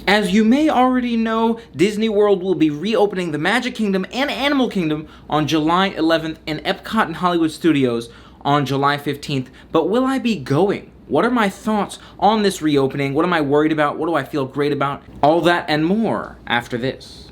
As you may already know, Disney World will be reopening the Magic Kingdom and Animal Kingdom on July 11th and Epcot and Hollywood Studios on July 15th, but will I be going? What are my thoughts on this reopening? What am I worried about? What do I feel great about? All that and more after this.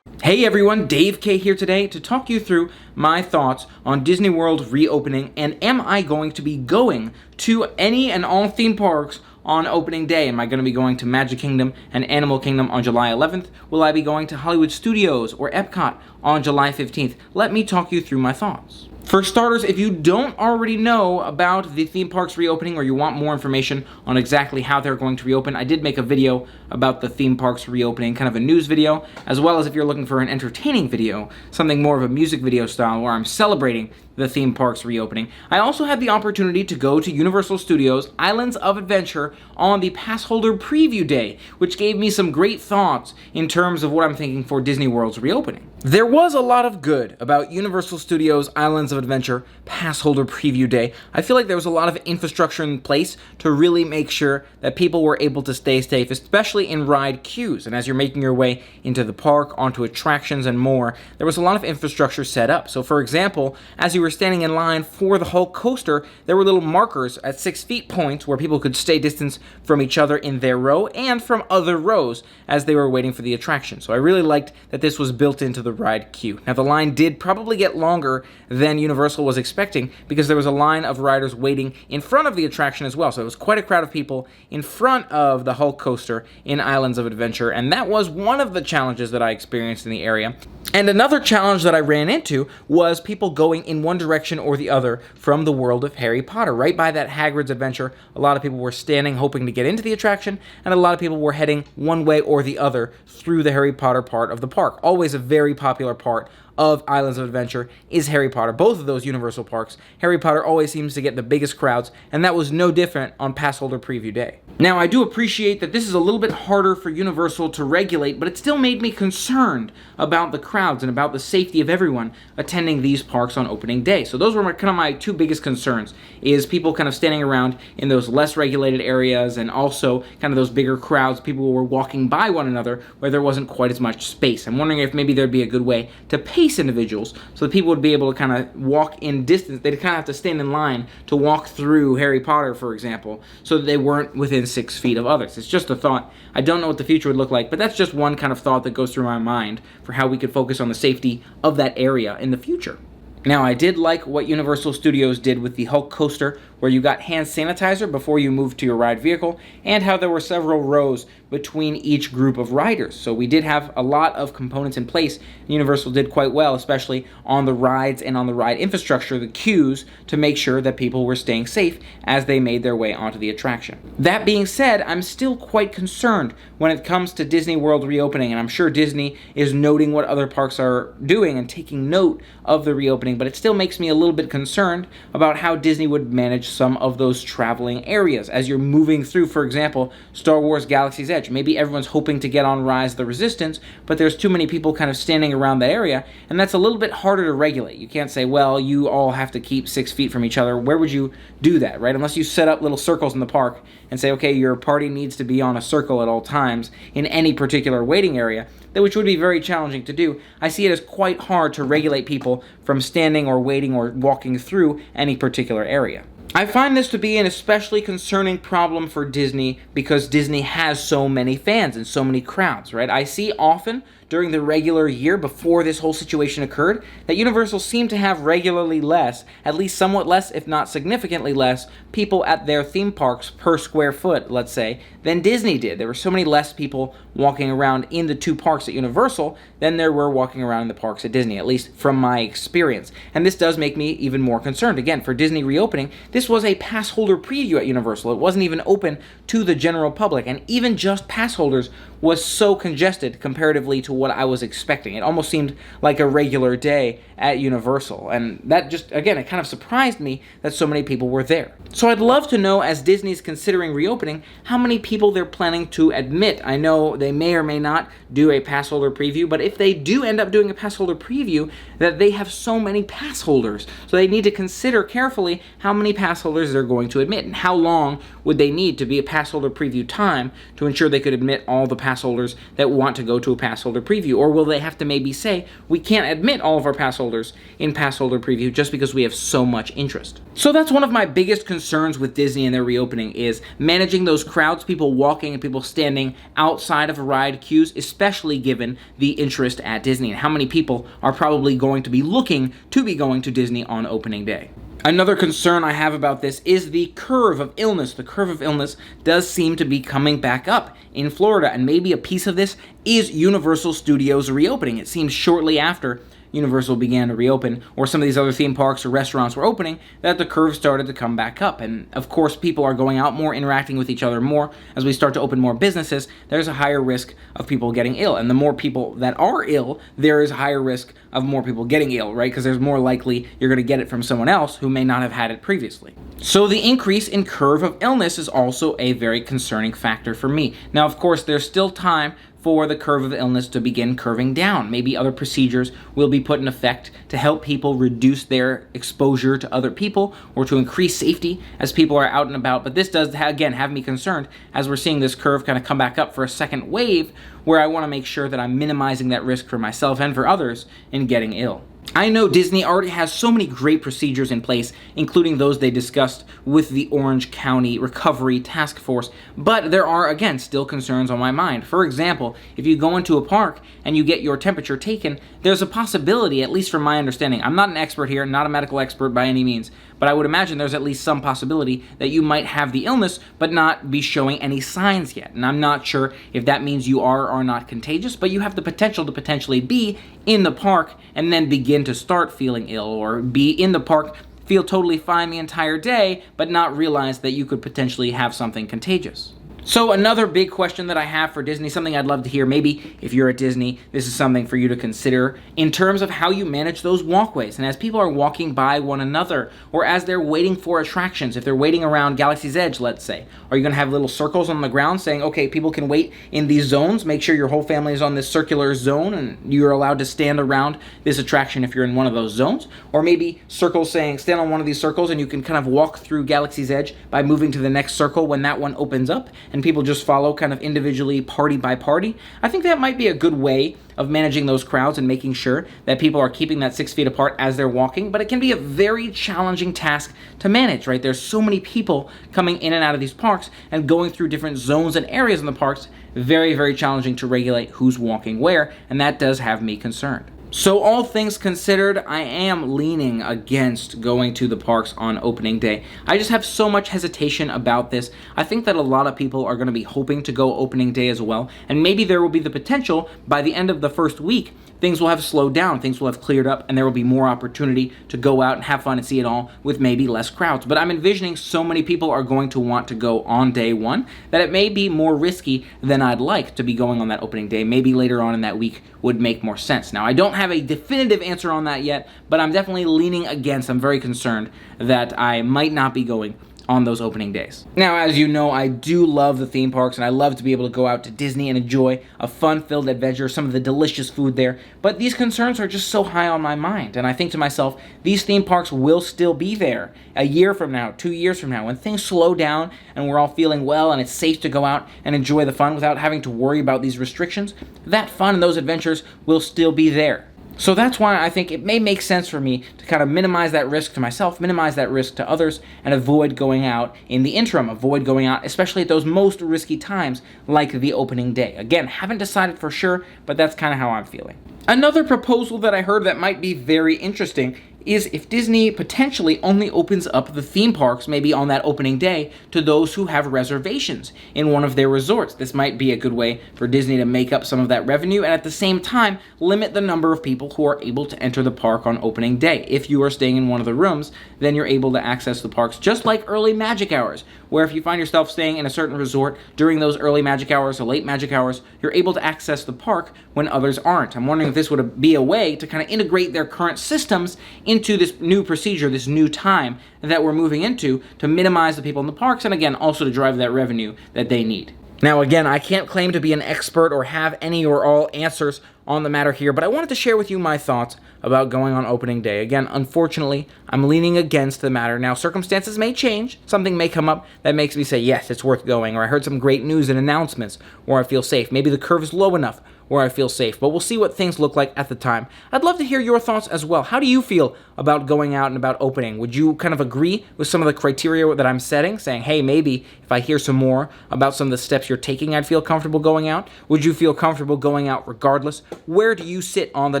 Hey everyone, Dave K here today to talk you through my thoughts on Disney World reopening, and am I going to be going to any and all theme parks on opening day? Am I going to be going to Magic Kingdom and Animal Kingdom on July 11th? Will I be going to Hollywood Studios or Epcot on July 15th? Let me talk you through my thoughts. For starters, if you don't already know about the theme parks reopening or you want more information on exactly how they're going to reopen, I did make a video about the theme parks reopening, kind of a news video, as well as if you're looking for an entertaining video, something more of a music video style where I'm celebrating the theme parks reopening. I also had the opportunity to go to Universal Studios Islands of Adventure on the pass holder preview day, which gave me some great thoughts in terms of what I'm thinking for Disney World's reopening. There was a lot of good about Universal Studios Islands of Adventure pass holder preview day. I feel like there was a lot of infrastructure in place to really make sure that people were able to stay safe, especially in ride queues. And as you're making your way into the park, onto attractions and more, there was a lot of infrastructure set up. So for example, as you were standing in line for the Hulk coaster, there were little markers at 6 feet points where people could stay distance from each other in their row and from other rows as they were waiting for the attraction. So I really liked that this was built into the ride queue. Now the line did probably get longer than Universal was expecting because there was a line of riders waiting in front of the attraction as well. So it was quite a crowd of people in front of the Hulk coaster in Islands of Adventure, and that was one of the challenges that I experienced in the area. And another challenge that I ran into was people going in one direction or the other from the world of Harry Potter. Right by that Hagrid's Adventure, a lot of people were standing hoping to get into the attraction, and a lot of people were heading one way or the other through the Harry Potter part of the park. Always a very popular part of Islands of Adventure is Harry Potter. Both of those Universal parks, Harry Potter always seems to get the biggest crowds, and that was no different on pass holder preview day. Now, I do appreciate that this is a little bit harder for Universal to regulate, but it still made me concerned about the crowds and about the safety of everyone attending these parks on opening day. So those were my two biggest concerns, is people kind of standing around in those less regulated areas, and also kind of those bigger crowds, people who were walking by one another where there wasn't quite as much space. I'm wondering if maybe there'd be a good way to pace individuals so that people would be able to kind of walk in distance. They'd kind of have to stand in line to walk through Harry Potter, for example, so that they weren't within 6 feet of others. It's just a thought. I don't know what the future would look like, but that's just one kind of thought that goes through my mind for how we could focus on the safety of that area in the future. Now, I did like what Universal Studios did with the Hulk coaster, where you got hand sanitizer before you moved to your ride vehicle, and how there were several rows between each group of riders. So we did have a lot of components in place. Universal did quite well, especially on the rides and on the ride infrastructure, the queues, to make sure that people were staying safe as they made their way onto the attraction. That being said, I'm still quite concerned when it comes to Disney World reopening, and I'm sure Disney is noting what other parks are doing and taking note of the reopening, but it still makes me a little bit concerned about how Disney would manage some of those traveling areas. As you're moving through, for example, Star Wars Galaxy's Edge, maybe everyone's hoping to get on Rise of the Resistance, but there's too many people kind of standing around that area, and that's a little bit harder to regulate. You can't say, well, you all have to keep 6 feet from each other. Where would you do that, right? Unless you set up little circles in the park and say, okay, your party needs to be on a circle at all times in any particular waiting area, which would be very challenging to do. I see it as quite hard to regulate people from standing or waiting or walking through any particular area. I find this to be an especially concerning problem for Disney because Disney has so many fans and so many crowds, right? I see often during the regular year before this whole situation occurred that Universal seemed to have regularly less, at least somewhat less, if not significantly less, people at their theme parks per square foot, let's say, than Disney did. There were so many less people walking around in the two parks at Universal than there were walking around in the parks at Disney, at least from my experience. And this does make me even more concerned. Again, for Disney reopening, this was a pass holder preview at Universal. It wasn't even open to the general public, and even just pass holders was so congested comparatively to what I was expecting. It almost seemed like a regular day at Universal, and that just, again, it kind of surprised me that so many people were there. So I'd love to know, as Disney's considering reopening, how many people they're planning to admit. I know they may or may not do a pass holder preview, but if they do end up doing a pass holder preview, that they have so many pass holders. So they need to consider carefully how many pass holders they're going to admit, and how long would they need to be a pass holder preview time to ensure they could admit all the pass holders that want to go to a pass holder preview. Or will they have to maybe say, we can't admit all of our pass holders in pass holder preview just because we have so much interest. So that's one of my biggest concerns with Disney and their reopening, is managing those crowds, people walking and people standing outside of ride queues, especially given the interest at Disney and how many people are probably going to be looking to be going to Disney on opening day. Another concern I have about this is the curve of illness. The curve of illness does seem to be coming back up in Florida, and maybe a piece of this is Universal Studios reopening. It seems shortly after Universal began to reopen, or some of these other theme parks or restaurants were opening, that the curve started to come back up. And of course, people are going out more, interacting with each other more. As we start to open more businesses, there's a higher risk of people getting ill. And the more people that are ill, there is a higher risk of more people getting ill, right? Because there's more likely you're going to get it from someone else who may not have had it previously. So the increase in curve of illness is also a very concerning factor for me. Now, of course, there's still time for the curve of illness to begin curving down. Maybe other procedures will be put in effect to help people reduce their exposure to other people, or to increase safety as people are out and about. But this does, again, have me concerned as we're seeing this curve kind of come back up for a second wave, where I want to make sure that I'm minimizing that risk for myself and for others in getting ill. I know Disney already has so many great procedures in place, including those they discussed with the Orange County Recovery Task Force, but there are, again, still concerns on my mind. For example, if you go into a park and you get your temperature taken, there's a possibility, at least from my understanding, I'm not an expert here, not a medical expert by any means, but I would imagine there's at least some possibility that you might have the illness but not be showing any signs yet. And I'm not sure if that means you are or not contagious, but you have the potential to potentially be in the park and then begin to start feeling ill, or be in the park, feel totally fine the entire day, but not realize that you could potentially have something contagious. So another big question that I have for Disney, something I'd love to hear, maybe if you're at Disney, this is something for you to consider in terms of how you manage those walkways. And as people are walking by one another, or as they're waiting for attractions, if they're waiting around Galaxy's Edge, let's say, are you going to have little circles on the ground saying, okay, people can wait in these zones, make sure your whole family is on this circular zone and you're allowed to stand around this attraction if you're in one of those zones? Or maybe circles saying, stand on one of these circles and you can kind of walk through Galaxy's Edge by moving to the next circle when that one opens up, and people just follow kind of individually, party by party. I think that might be a good way of managing those crowds and making sure that people are keeping that 6 feet apart as they're walking, but it can be a very challenging task to manage, right? There's so many people coming in and out of these parks and going through different zones and areas in the parks. Very, very challenging to regulate who's walking where, and that does have me concerned. So all things considered, I am leaning against going to the parks on opening day. I just have so much hesitation about this. I think that a lot of people are going to be hoping to go opening day as well, and maybe there will be the potential by the end of the first week, things will have slowed down, things will have cleared up, and there will be more opportunity to go out and have fun and see it all with maybe less crowds. But I'm envisioning so many people are going to want to go on day one that it may be more risky than I'd like to be going on that opening day. Maybe later on in that week would make more sense. Now, I don't have a definitive answer on that yet, but I'm definitely leaning against. I'm very concerned that I might not be going on those opening days. Now, as you know, I do love the theme parks, and I love to be able to go out to Disney and enjoy a fun-filled adventure, some of the delicious food there, but these concerns are just so high on my mind, and I think to myself, these theme parks will still be there a year from now, 2 years from now, when things slow down and we're all feeling well and it's safe to go out and enjoy the fun without having to worry about these restrictions. That fun and those adventures will still be there. So that's why I think it may make sense for me to kind of minimize that risk to myself, minimize that risk to others, and avoid going out in the interim, avoid going out, especially at those most risky times like the opening day. Again, haven't decided for sure, but that's kind of how I'm feeling. Another proposal that I heard that might be very interesting is if Disney potentially only opens up the theme parks, maybe on that opening day, to those who have reservations in one of their resorts. This might be a good way for Disney to make up some of that revenue and at the same time limit the number of people who are able to enter the park on opening day. If you are staying in one of the rooms, then you're able to access the parks just like early magic hours, where if you find yourself staying in a certain resort during those early magic hours or late magic hours, you're able to access the park when others aren't. I'm wondering if this would be a way to kind of integrate their current systems into this new procedure, this new time that we're moving into, to minimize the people in the parks and again also to drive that revenue that they need. Now again, I can't claim to be an expert or have any or all answers on the matter here, but I wanted to share with you my thoughts about going on opening day. Again, unfortunately, I'm leaning against the matter. Now, circumstances may change. Something may come up that makes me say, yes, it's worth going, or I heard some great news and announcements where I feel safe. Maybe the curve is low enough where I feel safe, but we'll see what things look like at the time. I'd love to hear your thoughts as well. How do you feel about going out and about opening? Would you kind of agree with some of the criteria that I'm setting, saying, hey, maybe if I hear some more about some of the steps you're taking, I'd feel comfortable going out? Would you feel comfortable going out regardless? Where do you sit on the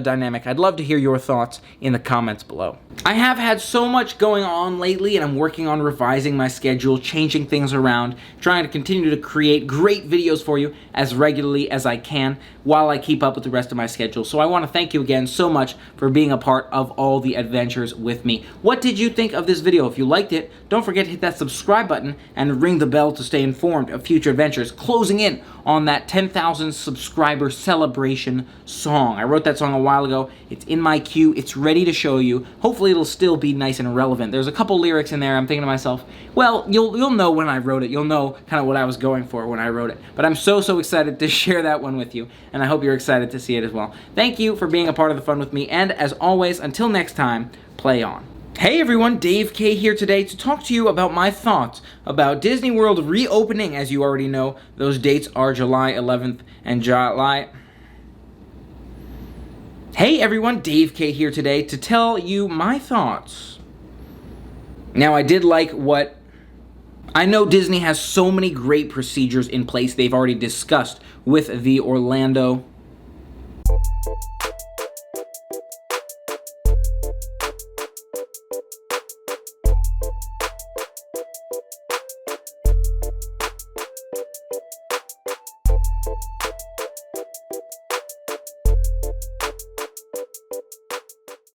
dynamic? I'd love to hear your thoughts in the comments below. I have had so much going on lately, and I'm working on revising my schedule, changing things around, trying to continue to create great videos for you as regularly as I can while I keep up with the rest of my schedule. So I want to thank you again so much for being a part of all the adventures with me. What did you think of this video? If you liked it, don't forget to hit that subscribe button and ring the bell to stay informed of future adventures, closing in on that 10,000 subscriber celebration song. I wrote that song a while ago. It's in my queue. It's ready to show you. Hopefully it'll still be nice and relevant. There's a couple lyrics in there. I'm thinking to myself, well, you'll know when I wrote it. You'll know kind of what I was going for when I wrote it. But I'm so excited to share that one with you, and I hope you're excited to see it as well. Thank you for being a part of the fun with me, and as always, until next time, play on. Hey everyone, Dave K here today to talk to you about my thoughts about Disney World reopening. As you already know, those dates are July 11th and July... Hey everyone, Dave K here today to tell you my thoughts. Now, I did like what... I know Disney has so many great procedures in place they've already discussed with the Orlando